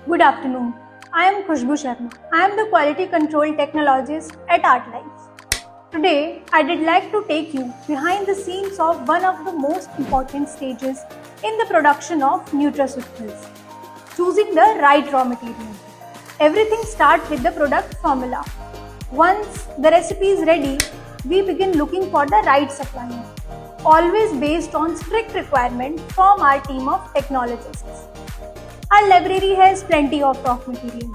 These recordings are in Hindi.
Good afternoon. I am Khushbu Sharma. I am the Quality Control Technologist at ArtLife. Today, I would like to take you behind the scenes of one of the most important stages in the production of nutraceuticals, choosing the right raw material. Everything starts with the product formula. Once the recipe is ready, we begin looking for the right supplier, always based on strict requirement from our team of technologists. Our library has plenty of raw material.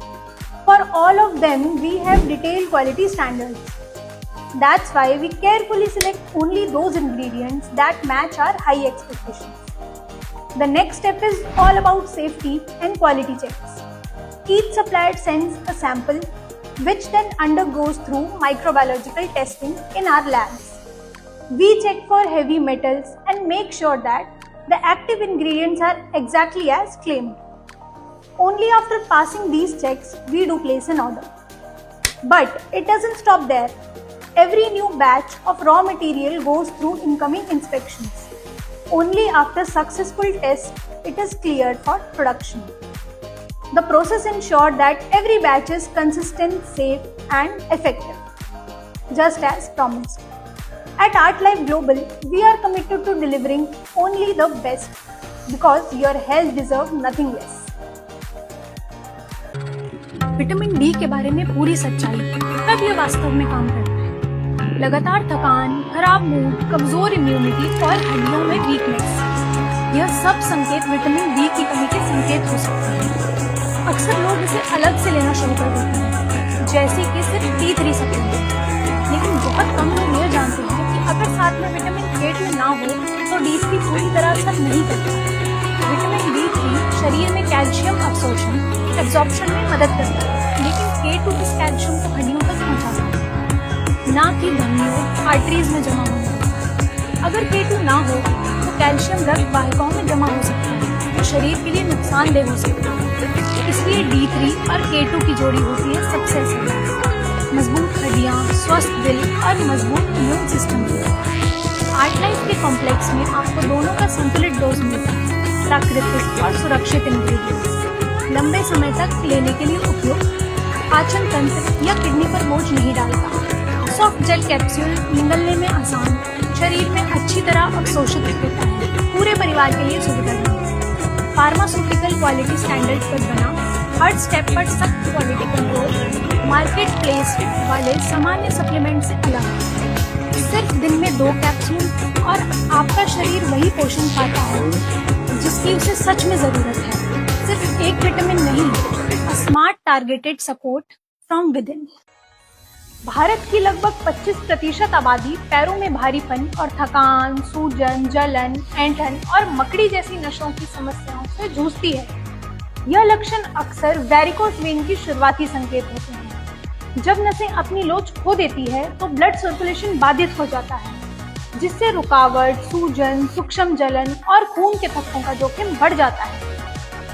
For all of them, we have detailed quality standards. That's why we carefully select only those ingredients that match our high expectations. The next step is all about safety and quality checks. Each supplier sends a sample which then undergoes through microbiological testing in our labs. We check for heavy metals and make sure that the active ingredients are exactly as claimed. Only after passing these checks, we do place an order. But it doesn't stop there. Every new batch of raw material goes through incoming inspections. Only after successful tests, it is cleared for production. The process ensures that every batch is consistent, safe, and effective, just as promised. At ArtLife Global, we are committed to delivering only the best because your health deserves nothing less. Vitamin D के बारे में पूरी सच्चाई, तब यह वास्तव में काम करता है। लगातार थकान, खराब मूड, कमजोर इम्यूनिटी और हड्डियों में वीकनेस, यह सब संकेत विटामिन डी की कमी के संकेत हो सकते हैं। अक्सर लोग इसे अलग से लेना शुरू कर देते हैं, जैसे कि सिर्फ D3 सप्लीमेंट। लेकिन बहुत कम लोग यह जानते हैं कि अगर साथ में विटामिन K2 ना हो तो D3 पूरी तरह असर नहीं करता। विटामिन D3 शरीर में कैल्शियम एब्जॉर्प्शन में मदद करता है, लेकिन K2 इस कैल्शियम को हड्डियों तक पहुंचाता है, ना कि धमनियों, आर्टरीज में जमा होने। अगर K2 ना हो तो कैल्शियम रक्त वाहिकाओं में जमा हो सकता है, जो शरीर के लिए नुकसानदेह हो सकता है। इसलिए D3 और K2 की जोड़ी होती है सबसे असरदार। मजबूत हड्डियां, स्वस्थ दिल और मजबूत इम्यून सिस्टम। आर्टलाइफ के कॉम्प्लेक्स में आपको दोनों का संतुलित डोज मिलता है, प्राकृतिक और सुरक्षित इंग्रेडिएंट्स, लंबे समय तक लेने के लिए उपयुक्त, पाचन तंत्र या किडनी पर बोझ नहीं डालता, सॉफ्ट जेल कैप्सूल निगलने में आसान, शरीर में अच्छी तरह अवशोषित होता है, पूरे परिवार के लिए सुविधाजनक। फार्मास्यूटिकल क्वालिटी स्टैंडर्ड पर बना, हर स्टेप पर सख्त क्वालिटी कंट्रोल, मार्केट प्लेस वाले सामान्य सप्लीमेंट से अलग है। सिर्फ दिन में 2 कैप्सूल और आपका शरीर वही पोषण पाता है जिसकी उसे सच में जरूरत है। सिर्फ एक विटामिन नहीं, smart targeted support from with in. Bharat की लगभग 25% आबादी पैरों में भारीपन और थकान, सूजन, जलन, ऐंठन और मकड़ी जैसी नसों की समस्याओं से जूझती है। यह लक्षण अक्सर वेरिकोस वेन की शुरुआती संकेत होते हैं। जब नसें अपनी लोच खो देती है तो ब्लड सर्कुलेशन बाधित हो जाता है, जिससे रुकावट, सूजन, सूक्ष्म जलन और खून के थक्कों का जोखिम बढ़ जाता है।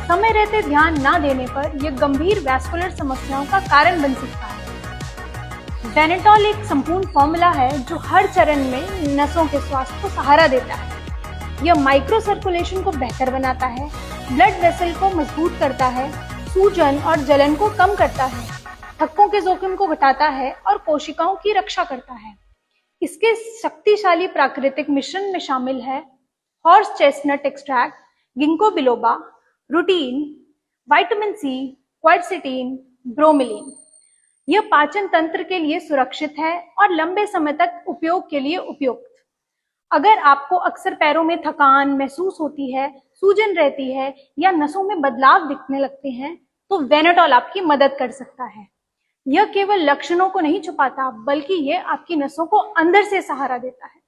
समय रहते ध्यान न देने पर यह गंभीर वैस्कुलर समस्याओं का कारण बन सकता है। वेनेटॉल एक संपूर्ण फॉर्मूला है जो हर चरण में नसों के स्वास्थ्य को सहारा देता है। यह माइक्रो सर्कुलेशन को बेहतर बनाता है, ब्लड वेसल को मजबूत करता है, सूजन और जलन को कम करता है, थक्कों के जोखिम को घटाता है और कोशिकाओं की रक्षा करता है। इसके शक्तिशाली प्राकृतिक मिश्रण में शामिल है horse chestnut extract, ginkgo biloba, rutin, vitamin C, quercetin, bromelain. यह पाचन तंत्र के लिए सुरक्षित है और लंबे समय तक उपयोग के लिए उपयुक्त। अगर आपको अक्सर पैरों में थकान महसूस होती है, सूजन रहती है या नसों में बदलाव दिखने लगते हैं, तो वेनेटॉल आपकी मदद कर सकता है। यह केवल लक्षणों को नहीं छुपाता, बल्कि यह आपकी नसों को अंदर से सहारा देता है।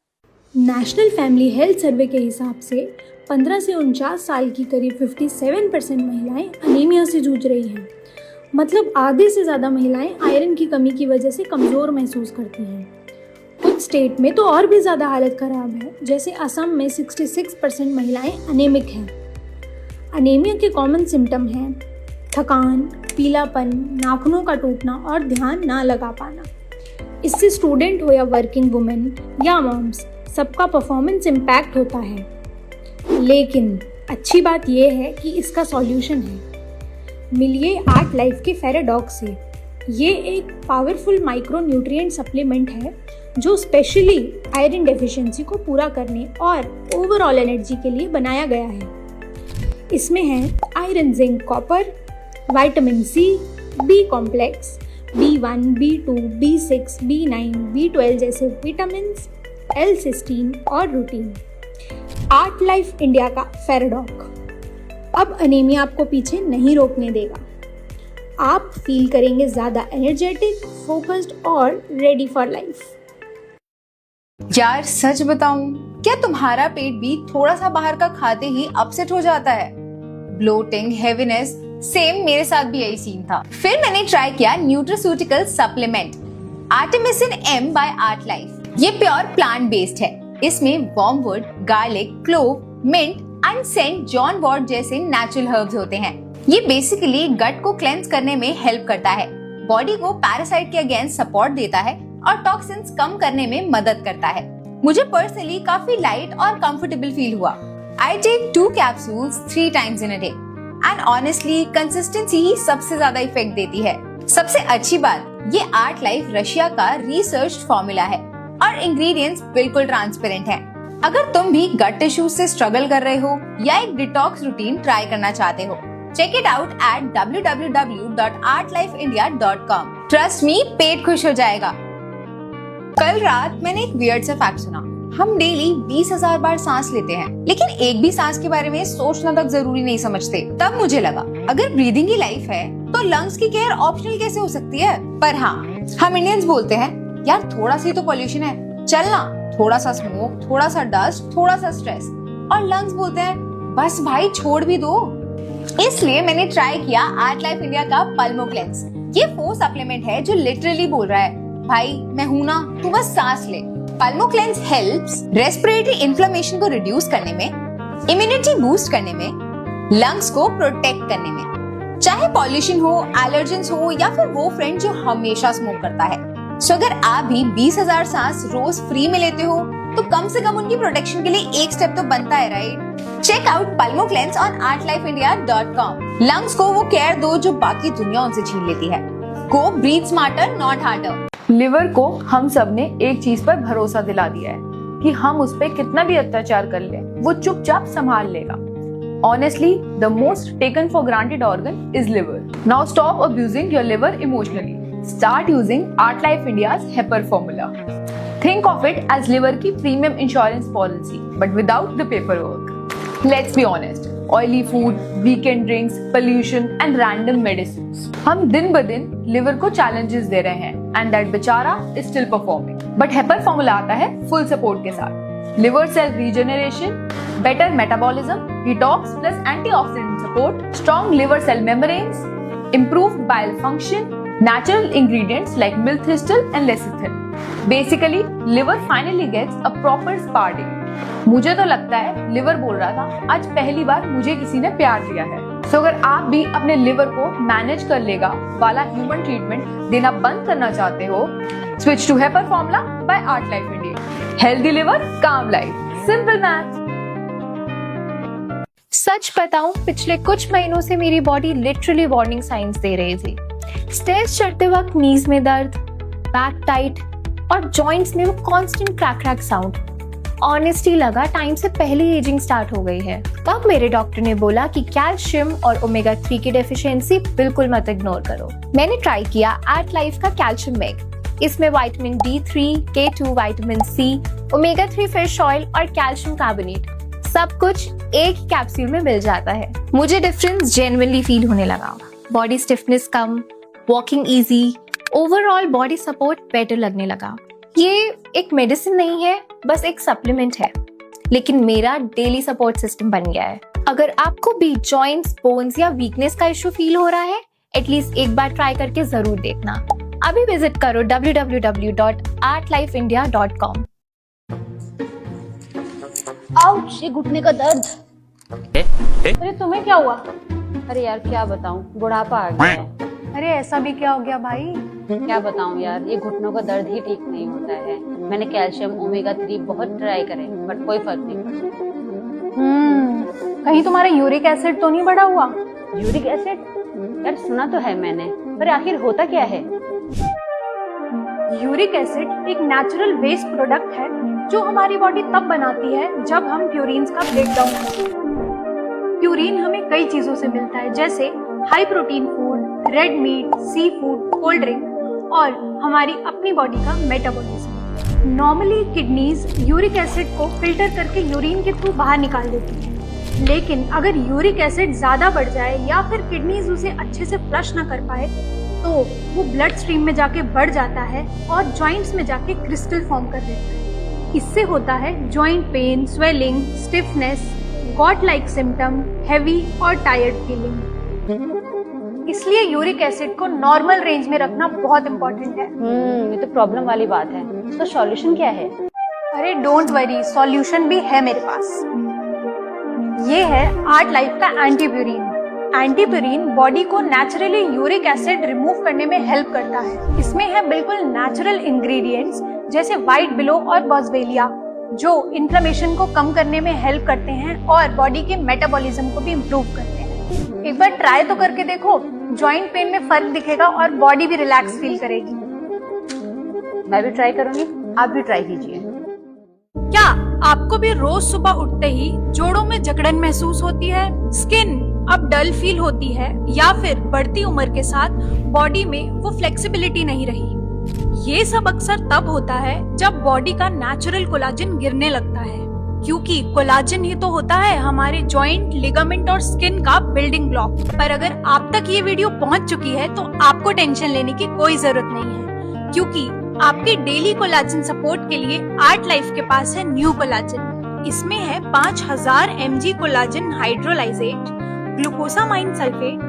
नेशनल फैमिली हेल्थ सर्वे के हिसाब से 15 से 49 साल की करीब 57% महिलाएं अनीमिया से जूझ रही हैं। मतलब आधे से ज़्यादा महिलाएं आयरन की कमी की वजह से कमज़ोर महसूस करती हैं। कुछ स्टेट में तो और भी ज़्यादा हालत ख़राब है, जैसे असम में 66% महिलाएं अनेमिक हैं। अनीमिया के कॉमन सिम्टम हैं थकान, पीलापन, नाखूनों का टूटना और ध्यान ना लगा पाना। इससे स्टूडेंट हो या वर्किंग वुमेन या मॉम्स, सबका परफॉर्मेंस इम्पैक्ट होता है। लेकिन अच्छी बात यह है कि इसका सॉल्यूशन है। मिलिए आर्ट लाइफ के फेराडॉग से। ये एक पावरफुल माइक्रो न्यूट्रिएंट सप्लीमेंट है जो स्पेशली आयरन डेफिशिएंसी को पूरा करने और ओवरऑल एनर्जी के लिए बनाया गया है। इसमें है iron, zinc, copper, vitamin C, B complex, B1, B2, B6, B9, B12 जैसे विटामिन, L-सिस्टीन और रूटीन। आर्ट लाइफ इंडिया का फेराडॉग अब अनीमिया आपको पीछे नहीं रोकने देगा। आप फील करेंगे ज्यादा एनर्जेटिक, फोकस्ड और रेडी फॉर लाइफ। यार सच बताऊं, क्या तुम्हारा पेट भी थोड़ा सा बाहर का खाते ही अपसेट हो जाता है? ब्लोटिंग, हेवीनेस, सेम मेरे साथ भी यही सीन था। फिर मैंने ट्राई किया nutraceutical supplement Artemisin M by Art Life. ये प्योर प्लांट बेस्ड है। इसमें wormwood, garlic, clove, mint and saint John wort जैसे नेचुरल हर्ब्स होते हैं। ये बेसिकली गट को क्लेंस करने में हेल्प करता है, बॉडी को पैरासाइट के अगेंस्ट सपोर्ट देता है और टॉक्सिन्स कम करने में मदद करता है। मुझे पर्सनली काफी लाइट और कंफर्टेबल फील हुआ। I take 2 capsules 3 times in a day and honestly consistency ही सबसे ज्यादा इफेक्ट देती है। सबसे अच्छी बात, ये आर्ट लाइफ रशिया का रिसर्च फॉर्मूला है और इंग्रेडिएंट्स बिल्कुल ट्रांसपेरेंट हैं। अगर तुम भी गट इश्यूज से स्ट्रगल कर रहे हो या एक डिटॉक्स रूटीन ट्राई करना चाहते हो, check it out at www.artlifeindia.com। Trust me, पेट खुश हो जाएगा। कल रात मैंने एक वियर्ड सा फैक्ट सुना। हम डेली 20,000 बार सांस लेते हैं, लेकिन एक भी सांस के बारे में सोचना तक जरूरी नहीं समझते। तब मुझे लगा, अगर ब्रीदिंग ही लाइफ है तो लंग्स की केयर ऑप्शनल कैसे हो सकती है? पर हाँ, हम इंडियंस बोलते हैं यार थोड़ा सी तो पोल्यूशन है, चलना, थोड़ा सा स्मोक, थोड़ा सा डस्ट, थोड़ा सा स्ट्रेस, और लंग्स बोलते हैं बस भाई छोड़ भी दो। इसलिए मैंने ट्राई किया आर्ट लाइफ इंडिया का पल्मो क्लेंस। ये 4 सप्लीमेंट है जो लिटरली बोल रहा है भाई मैं हूं ना, तू बस सांस ले। Pulmo cleanse helps respiratory inflammation को रिड्यूस करने में, इम्यूनिटी बूस्ट करने में, लंग्स को प्रोटेक्ट करने में। चाहे पॉल्यूशन हो, एलर्जेंस हो या फिर वो फ्रेंड जो हमेशा स्मोक करता है। सो अगर आप भी 20,000 सांस रोज फ्री में लेते हो तो कम से कम उनकी प्रोटेक्शन के लिए एक स्टेप तो बनता है, right? Check out Pulmo Cleanse on artlifeindia.com। Lungs को वो केयर दो जो बाकी दुनिया उनसे छीन लेती है। Go breathe smarter, not harder. Liver को हम सब ने एक चीज पर भरोसा दिला दिया है कि हम उस पर कितना भी अत्याचार कर ले वो चुपचाप संभाल लेगा। Honestly, the most taken for granted organ is liver. Now stop abusing your liver emotionally. Start using Art Life India's HEPAR formula. Think of it as liver की premium insurance policy, but without the paperwork. Let's be honest. Oily food, weekend drinks, pollution and random medicines. हम दिन ब दिन liver को challenges दे रहे हैं and that बेचारा is still performing. But HEPAR formula आता है full support के साथ. Liver cell regeneration, better metabolism, detox plus antioxidant support, strong liver cell membranes, improved bile function, natural ingredients like milthistal and lecithin. Basically, liver finally gets a proper spa day. मुझे तो लगता है लिवर बोल रहा था आज पहली बार मुझे किसी ने प्यार दिया है। सो अगर आप भी अपने लिवर को मैनेज कर लेगा वाला ह्यूमन ट्रीटमेंट देना बंद करना चाहते हो, switch to Hepar formula by Art Life India. Healthy liver, काम लाइफ, सिंपल मैथ। सच बताऊं, पिछले कुछ महीनों से मेरी बॉडी लिटरली वार्निंग साइंस दे रही थी। स्टेयर्स चढ़ते वक्त नीज में दर्द, बैक टाइट और जॉइंट्स में वो constant crack crack sound. Honestly लगा टाइम से पहले एजिंग स्टार्ट हो गई है। तब मेरे डॉक्टर ने बोला कि कैल्शियम और ओमेगा 3 की डेफिशिएंसी बिल्कुल मत इग्नोर करो। मैंने ट्राई किया आर्ट लाइफ का कैल्शियम मेग। इसमें vitamin D3, K2, vitamin C, omega 3 fish oil और कैल्शियम कार्बोनेट सब कुछ एक ही कैप्सूल में मिल जाता है। मुझे डिफरेंस जेन्युइनली फील होने लगा। बॉडी स्टिफनेस कम, walking easy, overall body support better लगने लगा। ये एक मेडिसिन नहीं है, बस एक सप्लीमेंट है, लेकिन मेरा डेली सपोर्ट सिस्टम बन गया है। अगर आपको भी जॉइंट्स, बोन्स या वीकनेस का इशू फील हो रहा है, एटलीस्ट एक बार ट्राई करके जरूर देखना। अभी विजिट करो www.artlifeindia.com। आउच, ये घुटने का दर्द। अरे तुम्हें क्या हुआ? अरे यार क्या बताऊं, बुढ़ापा आ गया है। अरे ऐसा भी क्या हो गया भाई? क्या बताऊं यार, ये घुटनों का दर्द ही ठीक नहीं होता है। मैंने कैल्शियम, ओमेगा 3 बहुत ट्राई करे बट कोई फर्क नहीं पड़ा। कहीं तुम्हारा यूरिक एसिड तो नहीं बढ़ा हुआ? Uric acid? यार सुना तो है मैंने, पर आखिर होता क्या है? यूरिक एसिड एक नेचुरल वेस्ट प्रोडक्ट है जो हमारी बॉडी तब बनाती है जब हम प्यूरिन्स का ब्रेकडाउन करते हैं। प्यूरिन हमें कई चीजों से मिलता है, जैसे high protein food, red meat, sea food, cold drink और हमारी अपनी बॉडी का metabolism. Normally kidneys uric acid को फिल्टर करके यूरिन के थ्रू बाहर निकाल देती है, लेकिन अगर यूरिक एसिड ज्यादा बढ़ जाए या फिर किडनीज उसे अच्छे से फ्लश ना कर पाए तो वो ब्लड स्ट्रीम में जाके बढ़ जाता है और जॉइंट्स में जाके क्रिस्टल फॉर्म कर देता है। इससे होता है joint pain, swelling, stiffness, got like symptom, heavy और टायर्ड फीलिंग। इसलिए यूरिक एसिड को नॉर्मल रेंज में रखना बहुत इंपॉर्टेंट है। ये तो प्रॉब्लम वाली बात है। इसका सॉल्यूशन क्या है? अरे डोंट वरी, सॉल्यूशन भी है मेरे पास। ये है आर्ट लाइफ का एंटीप्यूरिन। एंटीप्यूरिन बॉडी को नेचुरली यूरिक एसिड रिमूव करने में हेल्प करता है। इसमें है बिल्कुल नेचुरल इंग्रेडिएंट्स जैसे व्हाइट बिलो और बॉसवेलिया, जो इन्फ्लेमेशन को कम करने में हेल्प करते हैं और बॉडी के मेटाबॉलिज्म को भी इम्प्रूव करते हैं। एक बार ट्राई तो करके देखो, जॉइंट पेन में फर्क दिखेगा और बॉडी भी रिलैक्स फील करेगी। मैं भी ट्राई करूंगी, आप भी ट्राई कीजिए। क्या आपको भी रोज सुबह उठते ही जोड़ों में जकड़न महसूस होती है, स्किन अब डल फील होती है, या फिर बढ़ती उम्र के साथ बॉडी में वो फ्लेक्सिबिलिटी नहीं रही? ये सब अक्सर तब होता है जब बॉडी का नेचुरल कोलाजन गिरने लगता है, क्योंकि कोलाजन ही तो होता है हमारे जॉइंट, लिगामेंट और स्किन का बिल्डिंग ब्लॉक। पर अगर आप तक ये वीडियो पहुंच चुकी है तो आपको टेंशन लेने की कोई जरूरत नहीं है, क्योंकि आपके डेली कोलाजन सपोर्ट के लिए आर्ट लाइफ के पास है न्यू कोलाजन। इसमें है 5000 mg collagen hydrolysate, glucosamine sulphate,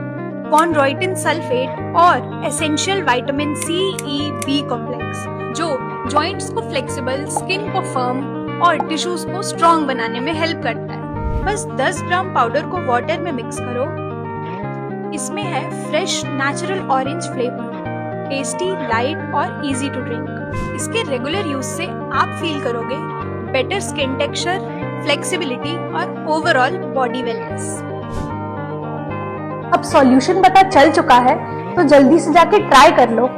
chondroitin sulphate और essential vitamin C, E, B complex, जो जॉइंट्स को फ्लेक्सिबल, स्किन को फर्म और टिश्यूज को स्ट्रॉन्ग बनाने में हेल्प करता है। बस 10 ग्राम पाउडर को वाटर में मिक्स करो। इसमें है fresh natural orange flavour, tasty, light और इजी टू ड्रिंक। इसके रेगुलर यूज से आप फील करोगे बेटर स्किन टेक्सचर, फ्लेक्सिबिलिटी और ओवरऑल बॉडी वेलनेस। अब सॉल्यूशन पता चल चुका है तो जल्दी से जाके ट्राई कर लो।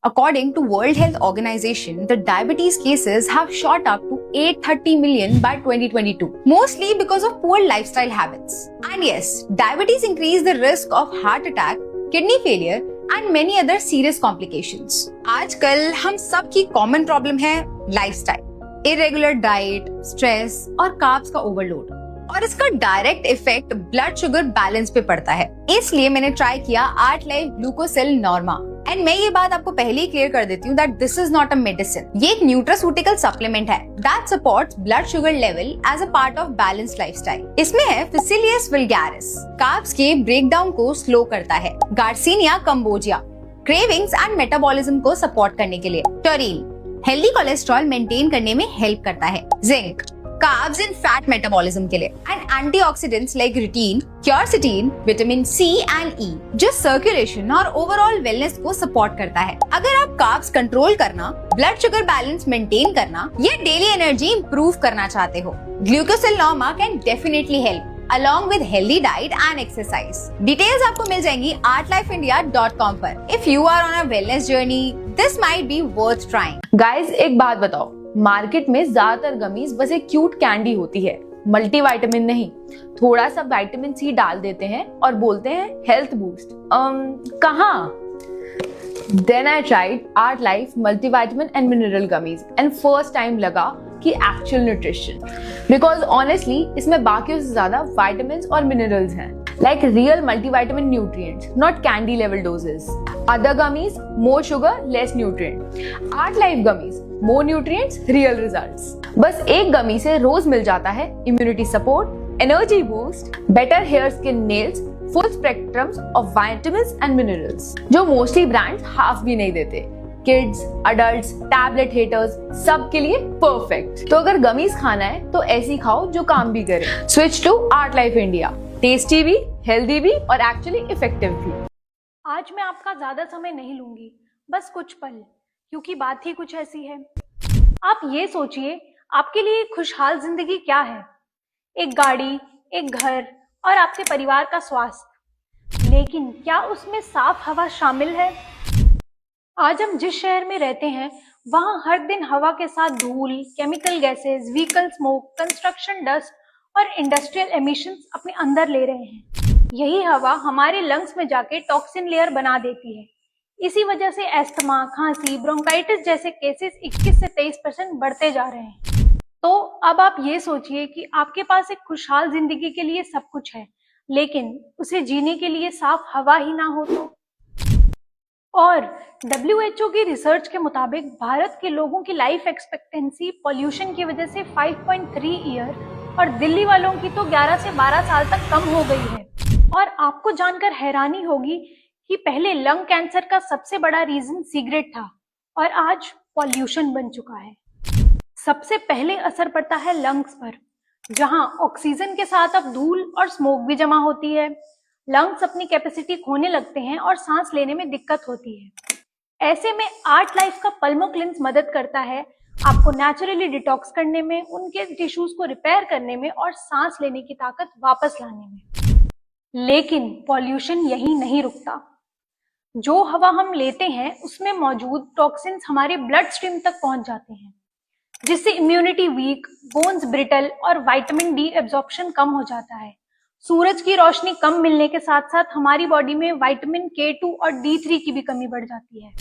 According to World Health Organization, the diabetes cases have shot up to 830 million by 2022, mostly because of poor lifestyle habits. And yes, diabetes increase the risk of heart attack, kidney failure and many other serious complications. आजकल हम सब की कॉमन प्रॉब्लम है लाइफस्टाइल, इरेगुलर डाइट, स्ट्रेस और कार्ब्स का ओवरलोड, और इसका direct effect blood sugar balance पे पड़ता है। इसलिए मैंने ट्राई किया आर्ट लाइफ ग्लूकोसेल नॉर्मा। एंड मैं ये बात आपको पहले ही क्लियर कर देती हूँ that this is not a medicine. ये एक न्यूट्रास्यूटिकल सप्लीमेंट है that supports blood sugar level as a part of balanced lifestyle. इसमें है फिसिलियस वल्गैरिस, कार्ब्स के ब्रेकडाउन को स्लो करता है, Garcinia cambogia, cravings and metabolism को सपोर्ट करने के लिए, टोरिन हेल्दी कोलेस्ट्रॉल मेंटेन करने में हेल्प करता है, zinc carbs in fat metabolism के लिए, and antioxidants like rutin, quercetin, vitamin C and E, जो सर्कुलेशन और ओवरऑल वेलनेस को सपोर्ट करता है। अगर आप कार्ब्स कंट्रोल करना, ब्लड शुगर बैलेंस मेंटेन करना या डेली एनर्जी इंप्रूव करना चाहते हो, Glucocel Norma can definitely help along with healthy diet and exercise. Details आपको मिल जाएंगी artlifeindia.com पर। If you are on a wellness journey, this might be worth trying. Guys एक बात बताओ, मार्केट में ज्यादातर गमीज बस एक क्यूट कैंडी होती है, मल्टीविटामिन नहीं। थोड़ा सा विटामिन सी डाल देते हैं और बोलते हैं हेल्थ बूस्ट। कहाँ? Then I tried Art Life multivitamin and mineral gummies and first time लगा कि actual nutrition, because honestly इसमें बाकियों से ज्यादा vitamins और minerals हैं, like real multivitamin nutrients, not candy level doses. Other gummies more sugar, less nutrient. Art Life gummies more nutrients, real results. बस एक गमी से रोज मिल जाता है immunity support, energy boost, better hair, skin, nails, full spectrums of vitamins and minerals, जो मोस्टली ब्रांड्स हाफ भी नहीं देते। किड्स, अडल्ट्स, टैबलेट हेटर्स, सब के लिए परफेक्ट। तो अगर गमीज खाना है तो ऐसी खाओ जो काम भी करे। Switch to Art Life India, tasty भी, हेल्दी भी और एक्चुअली इफेक्टिव भी। आज मैं आपका ज्यादा समय नहीं लूंगी, बस कुछ पल, क्योंकि बात ही कुछ ऐसी है। आप ये सोचिए, आपके लिए खुशहाल जिंदगी क्या है? एक गाड़ी, एक घर और आपके परिवार का स्वास्थ्य। लेकिन क्या उसमें साफ हवा शामिल है? आज हम जिस शहर में रहते हैं वहाँ हर दिन हवा के साथ धूल, chemical gases, vehicle smoke, construction dust और इंडस्ट्रियल एमिशंस अपने अंदर ले रहे हैं। यही हवा हमारे लंग्स में जाके टॉक्सिन लेयर बना देती है। इसी वजह से एस्थमा, खांसी, ब्रोंकाइटिस जैसे केसेस 21 से 23% बढ़ते जा रहे हैं। तो अब आप ये सोचिए कि आपके पास एक खुशहाल जिंदगी के लिए सब कुछ है, लेकिन उसे जीने के लिए साफ हवा ही ना हो तो। और WHO की रिसर्च के मुताबिक भारत के लोगों की लाइफ एक्सपेक्टेंसी पॉल्यूशन की वजह से 5.3 ईयर और दिल्ली वालों की तो 11 से 12 साल तक कम हो गई है। और आपको जानकर हैरानी होगी कि पहले लंग कैंसर का सबसे बड़ा रीजन सिगरेट था और आज पॉल्यूशन बन चुका है। सबसे पहले असर पड़ता है लंग्स पर, जहां ऑक्सीजन के साथ अब धूल और स्मोक भी जमा होती है। लंग्स अपनी कैपेसिटी खोने लगते हैं और सांस लेने में दिक्कत होती है। ऐसे में आर्ट लाइफ का पल्मो क्लिंस मदद करता है आपको नेचुरली डिटॉक्स करने में, उनके टिश्यूज को रिपेयर करने में और सांस लेने की ताकत वापस लाने में। लेकिन पॉल्यूशन यहीं नहीं रुकता। जो हवा हम लेते हैं उसमें मौजूद टॉक्सिन्स हमारे ब्लड स्ट्रीम तक पहुंच जाते हैं, जिससे इम्यूनिटी वीक, बोन्स ब्रिटल और विटामिन डी एब्जॉर्प्शन कम हो जाता है। सूरज की रोशनी कम मिलने के साथ साथ हमारी बॉडी में विटामिन K2 और D3 की भी कमी बढ़ जाती है।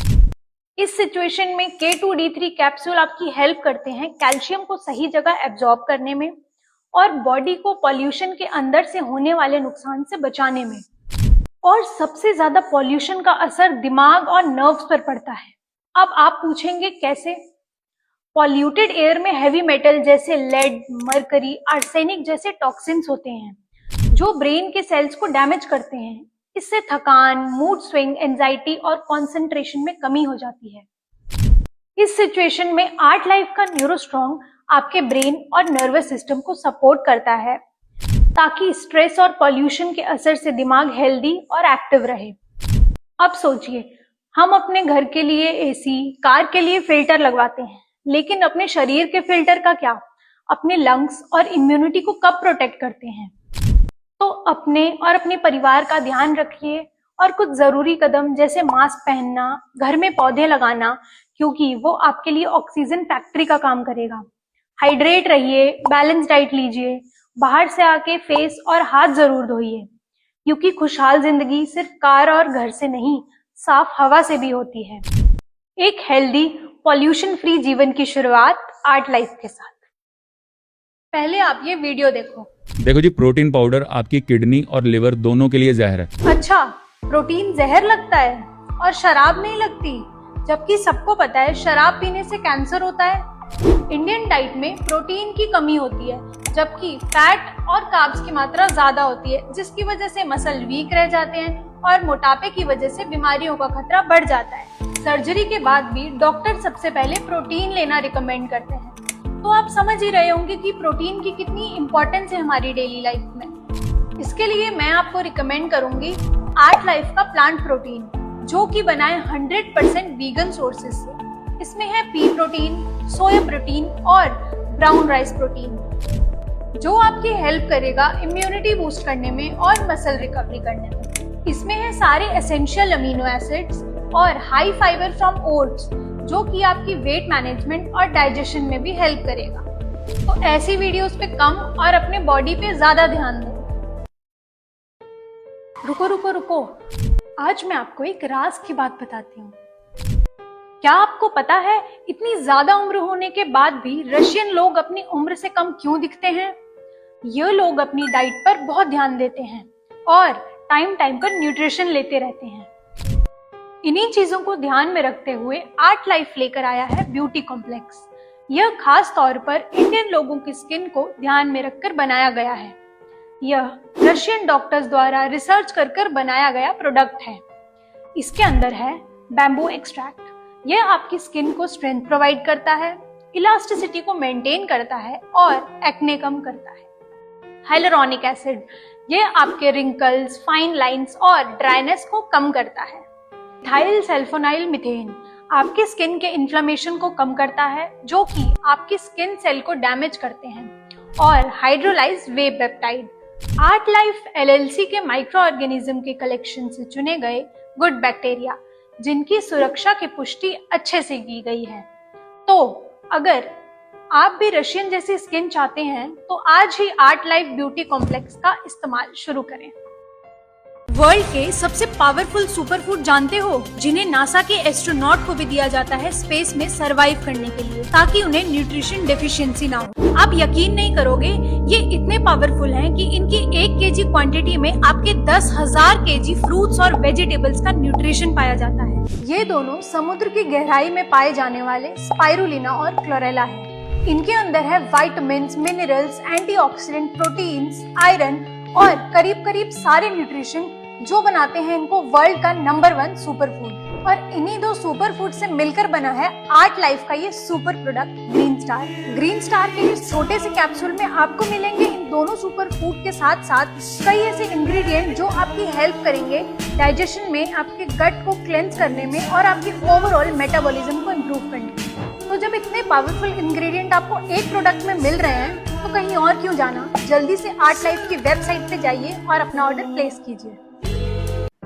इस सिचुएशन में K2 D3 कैप्सूल आपकी हेल्प करते हैं कैल्शियम को सही जगह एब्जॉर्ब करने में और बॉडी को पॉल्यूशन के अंदर से होने वाले नुकसान से बचाने में। और सबसे ज्यादा पॉल्यूशन का असर दिमाग और नर्व्स पर पड़ता है। अब आप पूछेंगे कैसे? पॉल्यूटेड एयर में हैवी मेटल जैसे लेड, मरकरी, आर्सेनिक जैसे टॉक्सिन्स होते हैं जो ब्रेन के सेल्स को डैमेज करते हैं। इससे थकान, मूड स्विंग, एंजाइटी और कंसंट्रेशन में कमी हो जाती है। इस सिचुएशन में आर्ट लाइफ का न्यूरोस्ट्रॉन्ग आपके ब्रेन और नर्वस सिस्टम को सपोर्ट करता है ताकि स्ट्रेस और पॉल्यूशन के असर से दिमाग हेल्दी और एक्टिव रहे। अब सोचिए, हम अपने घर के लिए एसी, कार के लिए फिल्टर लगवाते हैं, लेकिन अपने शरीर के फिल्टर का क्या? अपने लंग्स और इम्यूनिटी को कब प्रोटेक्ट करते हैं? तो अपने और अपने परिवार का ध्यान रखिए और कुछ जरूरी कदम जैसे मास्क पहनना, घर में पौधे लगाना, क्योंकि वो आपके लिए ऑक्सीजन फैक्ट्री का काम करेगा। हाइड्रेट रहिए, बैलेंस डाइट लीजिए, बाहर से आके फेस और हाथ जरूर धोइए, क्योंकि खुशहाल जिंदगी सिर्फ कार और घर से नहीं, साफ हवा से भी होती है। एक हेल्दी, पॉल्यूशन फ्री जीवन की शुरुआत आर्ट लाइफ के साथ। पहले आप ये वीडियो देखो जी, प्रोटीन पाउडर आपकी किडनी और लिवर दोनों के लिए जहर है। अच्छा, प्रोटीन जहर लगता है और शराब नहीं लगती, जबकि सबको पता है शराब पीने से कैंसर होता है। इंडियन डाइट में प्रोटीन की कमी होती है, जबकि फैट और कार्ब्स की मात्रा ज्यादा होती है, जिसकी वजह से मसल वीक रह जाते हैं और मोटापे की वजह से बीमारियों का खतरा बढ़ जाता है। सर्जरी के बाद भी डॉक्टर सबसे पहले प्रोटीन लेना रिकमेंड करते हैं। तो आप समझ ही रहे होंगे कि प्रोटीन की कितनी इंपॉर्टेंस है हमारी डेली लाइफ में। इसके लिए मैं आपको रिकमेंड करूंगी आर्ट लाइफ का प्लांट प्रोटीन, जो कि बना है 100% वीगन सोर्सेज से। इसमें है पी प्रोटीन, सोया प्रोटीन और ब्राउन राइस प्रोटीन, जो आपकी हेल्प करेगा इम्यूनिटी बूस्ट करने में और मसल रिकवरी करने में। इसमें है सारे एसेंशियल अमीनो एसिड्स और हाई फाइबर फ्रॉम ओट्स, जो कि आपकी वेट मैनेजमेंट और डाइजेशन में भी हेल्प करेगा। तो ऐसी वीडियोस पे कम और अपने बॉडी पे ज्यादा ध्यान दो। रुको, आज मैं आपको एक राज की बात बताती हूँ। क्या आपको पता है इतनी ज्यादा उम्र होने के बाद भी रशियन लोग अपनी उम्र से कम क्यों दिखते हैं? ये लोग अपनी डाइट पर बहुत ध्यान देते हैं और टाइम टाइम पर न्यूट्रिशन लेते रहते हैं। इन्हीं चीजों को ध्यान में रखते हुए आर्ट लाइफ लेकर आया है ब्यूटी कॉम्प्लेक्स। यह खास तौर पर इंडियन लोगों की स्किन को ध्यान में रखकर बनाया गया है। यह रशियन डॉक्टर्स द्वारा रिसर्च कर बनाया गया प्रोडक्ट है। इसके अंदर है बैम्बू एक्सट्रैक्ट। यह आपकी स्किन को स्ट्रेंथ प्रोवाइड करता है, इलास्टिसिटी को मेंटेन करता है और एक्ने कम करता है। हाइलुरोनिक एसिड, यह आपके रिंकल्स, फाइन लाइंस और ड्राइनेस को कम करता है। इथाइल सल्फोनाइल मीथेन आपकी स्किन के इन्फ्लेमेशन को कम करता है, जो कि आपकी स्किन सेल को डैमेज करते हैं। और हाइड्रोलाइज्ड वे पेप्टाइड आर्ट लाइफ एलएलसी के माइक्रो ऑर्गेनिज्म के कलेक्शन से चुने गए गुड बैक्टीरिया जिनकी सुरक्षा की पुष्टि अच्छे से की गई है। तो अगर आप भी रशियन जैसी स्किन चाहते हैं तो आज ही आर्ट लाइफ ब्यूटी कॉम्प्लेक्स का इस्तेमाल शुरू करें। वर्ल्ड के सबसे पावरफुल सुपरफूड जानते हो जिन्हें नासा के एस्ट्रोनॉट को भी दिया जाता है स्पेस में सरवाइव करने के लिए ताकि उन्हें न्यूट्रिशन डेफिशिएंसी ना हो। आप यकीन नहीं करोगे, ये इतने पावरफुल हैं कि इनकी 1 केजी क्वांटिटी में आपके 10,000 केजी फ्रूट्स और वेजिटेबल्स का न्यूट्रिशन पाया जाता है। ये दोनों समुद्र की गहराई में पाए जाने वाले स्पाइरुलिना और क्लोरेला है। इनके अंदर है vitamins, minerals, antioxidant, proteins, iron और करीब करीब सारे न्यूट्रिशन जो बनाते हैं इनको वर्ल्ड का नंबर 1 सुपर फूड। और इन्हीं 2 सुपर फूड से मिलकर बना है आर्ट लाइफ का ये super product green star. Green star के इस छोटे से कैप्सूल में आपको मिलेंगे इन दोनों सुपर फूड के साथ साथ कई ऐसे इंग्रेडिएंट जो आपकी हेल्प करेंगे डाइजेशन में, आपके गट को क्लेंस करने में और आपकी ओवरऑल मेटाबॉलिज्म को इम्प्रूव करने में। तो जब इतने पावरफुल इंग्रेडिएंट आपको एक प्रोडक्ट में मिल रहे हैं तो कहीं और क्यों जाना, जल्दी से आर्ट लाइफ की वेबसाइट पे जाइए और अपना ऑर्डर प्लेस कीजिए।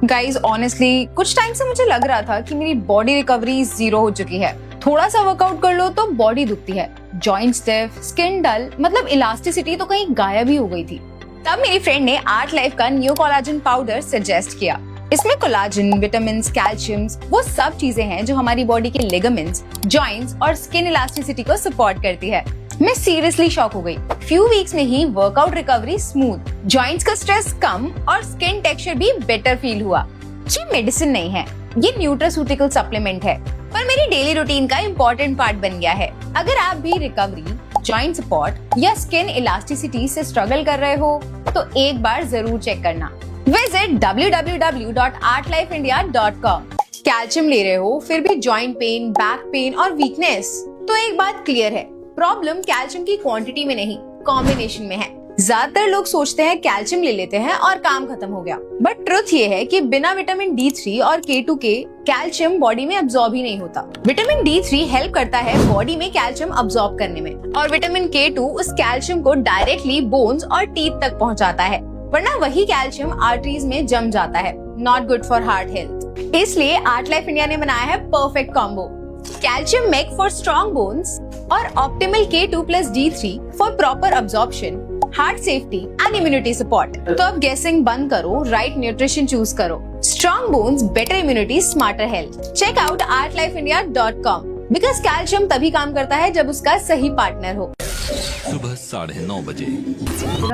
गाइज ऑनेस्टली कुछ टाइम से मुझे लग रहा था कि मेरी बॉडी रिकवरी 0 हो चुकी है। थोड़ा सा वर्कआउट कर लो तो बॉडी दुखती है, जॉइंट स्टिफ, स्किन डल, मतलब इलास्टिसिटी तो कहीं गायब ही हो गई थी। तब मेरी फ्रेंड ने आर्ट लाइफ का न्यू कोलाजन पाउडर सजेस्ट किया। इसमें कोलाजन, विटामिन, कैल्शियम वो सब चीजें हैं जो हमारी बॉडी के लिगामेंट्स, जॉइंट्स और स्किन इलास्टिसिटी को सपोर्ट करती है। मैं सीरियसली शॉक हो गई। फ्यू वीक्स में ही वर्कआउट रिकवरी स्मूथ, जॉइंट्स का स्ट्रेस कम और स्किन टेक्सचर भी बेटर फील हुआ। ये मेडिसिन नहीं है, ये न्यूट्रास्यूटिकल सप्लीमेंट है, पर मेरी डेली रूटीन का इम्पोर्टेंट पार्ट बन गया है। अगर आप भी रिकवरी, जॉइंट सपोर्ट या स्किन इलास्टिसिटी से स्ट्रगल कर रहे हो तो एक बार जरूर चेक करना। Visit www.artlifeindia.com। कैल्शियम ले रहे हो फिर भी जॉइंट पेन, बैक पेन और वीकनेस, तो एक बात क्लियर है, प्रॉब्लम कैल्शियम की क्वांटिटी में नहीं, कॉम्बिनेशन में है। ज्यादातर लोग सोचते हैं कैल्शियम ले लेते हैं और काम खत्म हो गया, बट ट्रुथ ये है कि बिना विटामिन D3 और K2 के कैल्शियम बॉडी में अब्सॉर्ब ही नहीं होता। विटामिन D3 हेल्प करता है बॉडी में कैल्शियम अब्सॉर्ब करने में और विटामिन K2 उस कैल्शियम को डायरेक्टली बोन्स और टीथ तक पहुंचाता है, वरना वही कैल्शियम आर्टरीज में जम जाता है। Not good for heart health. इसलिए आर्ट लाइफ इंडिया ने बनाया है perfect combo, calcium make for strong bones और optimal K2+ D3 for proper absorption, heart safety and immunity support. तो अब गेसिंग बंद करो, राइट न्यूट्रिशन चूज करो। Strong bones, better immunity, smarter health. Check out artlifeindia.com because calcium तभी काम करता है जब उसका सही पार्टनर हो। सुबह 9:30 बजे।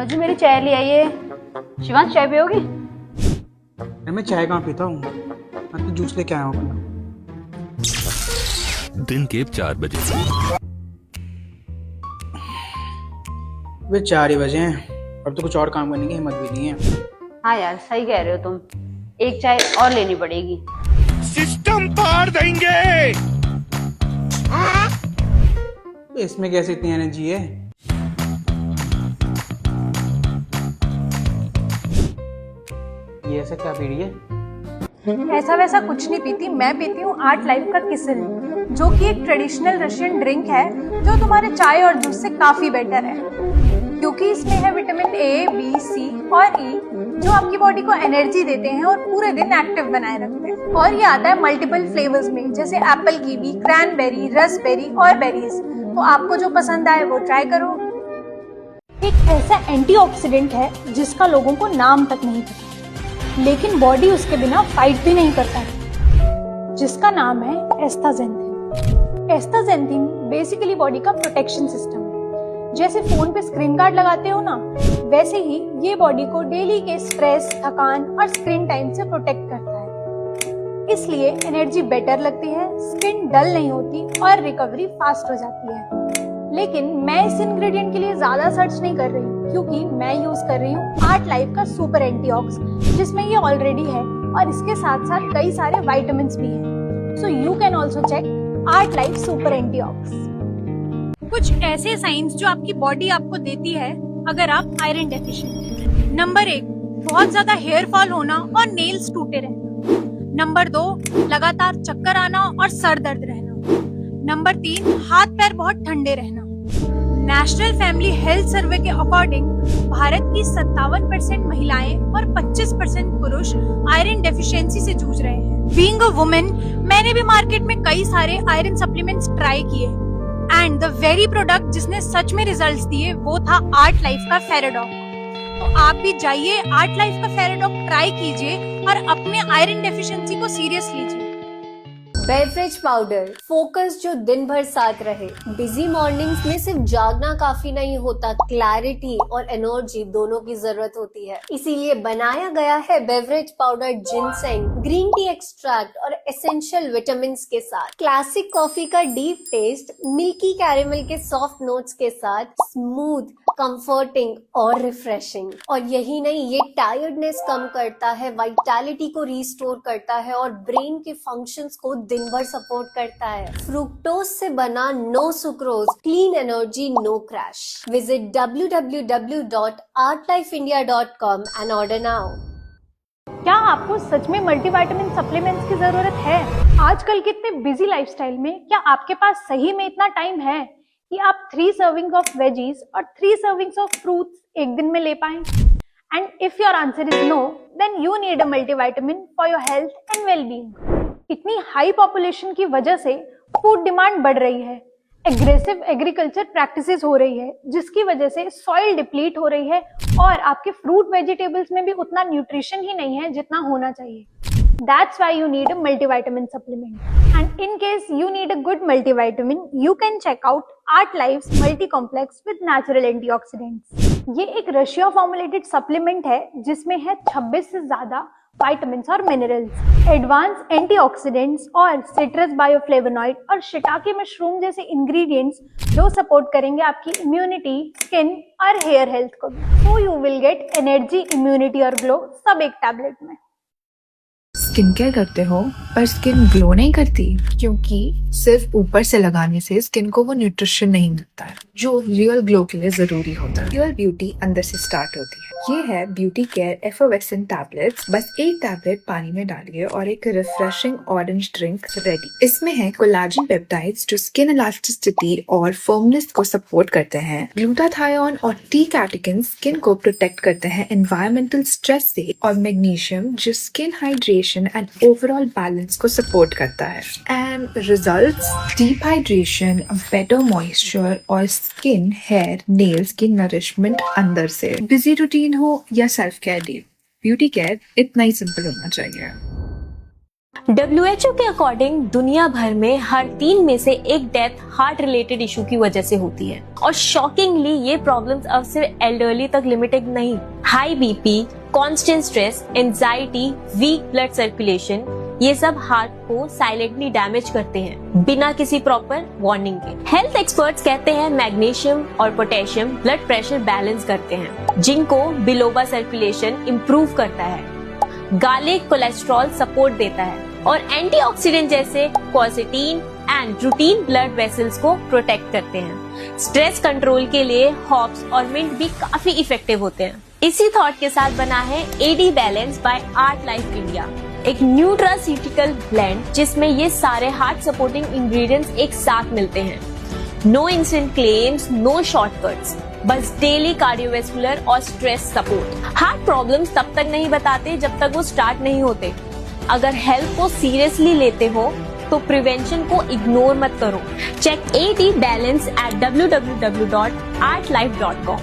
जी मेरी चाय ले आइए। शिवांश चाय पियोगी? मैं चाय कहाँ पीता हूँ, मैं तो जूस लेके आया हूँ अपना। दिन के 4 बजे। वे 4 ही बजे हैं, अब तो कुछ और काम करने की हिम्मत भी नहीं है। हाँ यार सही कह रहे हो तुम, एक चाय और लेनी पड़ेगी। सिस्टम पार देंगे। इसमें कैसे इतनी एनर्जी है? ये ऐसा क्या पी रही है? ऐसा वैसा कुछ नहीं पीती, मैं पीती हूँ आर्ट लाइफ का किसल, जो कि एक ट्रेडिशनल रशियन ड्रिंक है जो तुम्हारे चाय और जूस से काफी बेटर है, क्योंकि इसमें है विटामिन A, B, C और E जो आपकी बॉडी को एनर्जी देते हैं और पूरे दिन एक्टिव बनाए रखते हैं। और ये आता है मल्टीपल फ्लेवर्स में, जैसे एप्पल, कीवी, क्रैनबेरी, रसबेरी और बेरीज। तो आपको जो पसंद आए वो ट्राई करो। एक ऐसा एंटीऑक्सीडेंट है जिसका लोगों को नाम तक नहीं पता, लेकिन बॉडी उसके बिना फाइट भी नहीं करता है, जिसका नाम है एस्टाजेंथिन। एस्टाजेंथिन बेसिकली बॉडी का प्रोटेक्शन सिस्टम है। जैसे फोन पे स्क्रीन गार्ड लगाते हो ना, वैसे ही ये बॉडी को डेली के स्ट्रेस, थकान और स्क्रीन टाइम से प्रोटेक्ट करता है। इसलिए एनर्जी बेटर लगती है, स्किन डल नहीं होती और रिकवरी फास्ट हो जाती है। लेकिन मैं इस इंग्रेडिएंट के लिए ज्यादा सर्च नहीं कर रही, क्योंकि मैं यूज कर रही हूँ आर्ट लाइफ का सुपर एंटीऑक्स, जिसमें ये ऑलरेडी है और इसके साथ साथ कई सारे विटामिन्स भी हैं। So you can also check Art Life super Antiox. कुछ ऐसे साइंस जो आपकी बॉडी आपको देती है अगर आप आयरन डेफिशिएंट हैं। नंबर 1, बहुत ज्यादा हेयर फॉल होना और नेल्स टूटे रहना। नंबर 2, लगातार चक्कर आना और सर दर्द रहना। नंबर 3, हाथ पैर बहुत ठंडे रहना। नेशनल फैमिली हेल्थ सर्वे के अकॉर्डिंग भारत की 57% महिलाएं और 25% पुरुष आयरन डेफिशिएंसी से जूझ रहे हैं। बीइंग अ वुमेन, मैंने भी मार्केट में कई सारे आयरन सप्लीमेंट्स ट्राई किए एंड द वेरी प्रोडक्ट जिसने सच में रिजल्ट्स दिए वो था आर्ट लाइफ का फेराडॉक। तो आप भी जाइए आर्ट लाइफ का फेराडॉक ट्राई कीजिए और अपने आयरन डेफिशिएंसी को सीरियस लीजिए। बेवरेज पाउडर, फोकस जो दिन भर साथ रहे। बिजी मॉर्निंग्स में सिर्फ जागना काफी नहीं होता, क्लैरिटी और एनर्जी दोनों की जरूरत होती है। इसीलिए बनाया गया है beverage powder ginseng, green tea extract और एसेंशियल विटामिन के साथ। क्लासिक कॉफी का डीप टेस्ट, मिल्की कैरेमल के सॉफ्ट नोट्स के साथ, स्मूथ, कंफर्टिंग और रिफ्रेशिंग। और यही नहीं, ये टायर्डनेस कम करता है, वाइटैलिटी को रिस्टोर करता है और ब्रेन के फंक्शंस को दिन भर सपोर्ट करता है। फ्रुक्टोज से बना no sucrose, clean energy, no crash. Visit www.artlifeindia.com and order now. क्या आपको सच में मल्टीविटामिन सप्लीमेंट्स की जरूरत है? आजकल के इतने बिजी लाइफस्टाइल में क्या आपके पास सही में इतना टाइम है कि आप 3 सर्विंग ऑफ वेजीज और 3 सर्विंग्स ऑफ फ्रूट्स एक दिन में ले पाएं? And if your answer is no, then you need a multivitamin for your health and wellbeing. इतनी हाई पॉपुलेशन की वजह से फूड डिमांड बढ़ रही है, एग्रेसिव एग्रीकल्चर प्रैक्टिसेस हो रही है, जिसकी वजह से सॉइल डिप्लीट हो रही है और आपके फ्रूट वेजिटेबल्स में भी उतना न्यूट्रिशन ही नहीं है जितना होना चाहिए। That's why you need a multivitamin supplement. And in case you need a good multivitamin, you can check out Art Life's Multi Complex with natural antioxidants. ये एक रशिया फॉर्मुलेटेड सप्लीमेंट है जिसमें है 26 से ज्यादा विटामिन्स और मिनरल्स, एडवांस एंटीऑक्सीडेंट्स और सिट्रस बायोफ्लेवोनॉइड और शिटाके मशरूम जैसे इंग्रेडिएंट्स जो सपोर्ट करेंगे आपकी इम्यूनिटी, स्किन और हेयर हेल्थ को भी। So you will get energy, immunity और ग्लो सब एक टैबलेट में। स्किन केयर करते हो पर स्किन ग्लो नहीं करती, क्योंकि सिर्फ ऊपर से लगाने से स्किन को वो न्यूट्रिशन नहीं मिलता है जो रियल ग्लो के लिए जरूरी होता है। रियल ब्यूटी अंदर से स्टार्ट होती है। ये है ब्यूटी केयर एफोवेसेंट टैबलेट्स। बस एक टैबलेट पानी में डालिए और एक रिफ्रेशिंग ऑरेंज ड्रिंक रेडी। इसमें है कोलाजन पेप्टाइड्स जो स्किन इलास्टिसिटी और फर्मनेस को सपोर्ट करते हैं। ग्लूटाथायोन और टी कैटेकिन स्किन को प्रोटेक्ट करते हैं एनवायरमेंटल स्ट्रेस से, और मैग्नीशियम जो skin hydration and overall balance को सपोर्ट करता है। And results, deep hydration, better moisture और स्किन, हेयर, नेल्स की नरिशमेंट अंदर से। बिजी रूटीन हो या self care day, beauty care इतना ही सिंपल होना चाहिए। WHO के अकॉर्डिंग दुनिया भर में हर 3 में से एक डेथ हार्ट रिलेटेड इशू की वजह से होती है। और शॉकिंगली ये प्रॉब्लम्स अब सिर्फ एल्डरली तक लिमिटेड नहीं। High BP, constant stress, anxiety, weak blood circulation, ये सब हार्ट को साइलेंटली डैमेज करते हैं बिना किसी प्रॉपर वार्निंग के। हेल्थ एक्सपर्ट्स कहते हैं मैग्नीशियम और पोटेशियम ब्लड प्रेशर बैलेंस करते हैं, जिनको बिलोबा सर्कुलेशन इंप्रूव करता है, गार्लिक कोलेस्ट्रॉल सपोर्ट देता है और एंटीऑक्सीडेंट जैसे क्वर्सेटीन एंड रूटीन ब्लड वेसल्स को प्रोटेक्ट करते हैं। स्ट्रेस कंट्रोल के लिए हॉप्स और मिंट भी काफी इफेक्टिव होते हैं। इसी थॉट के साथ बना है AD balance bye Art Life India, एक न्यूट्रास्यूटिकल ब्लेंड जिसमें ये सारे हार्ट सपोर्टिंग इंग्रेडिएंट्स एक साथ मिलते हैं। No instant claims, no shortcuts, बस डेली कार्डियोवैस्कुलर और स्ट्रेस सपोर्ट। हार्ट प्रॉब्लम्स तब तक नहीं बताते जब तक वो स्टार्ट नहीं होते। अगर हेल्थ को सीरियसली लेते हो तो प्रिवेंशन को इग्नोर मत करो। Check AD balance at www.artlife.com।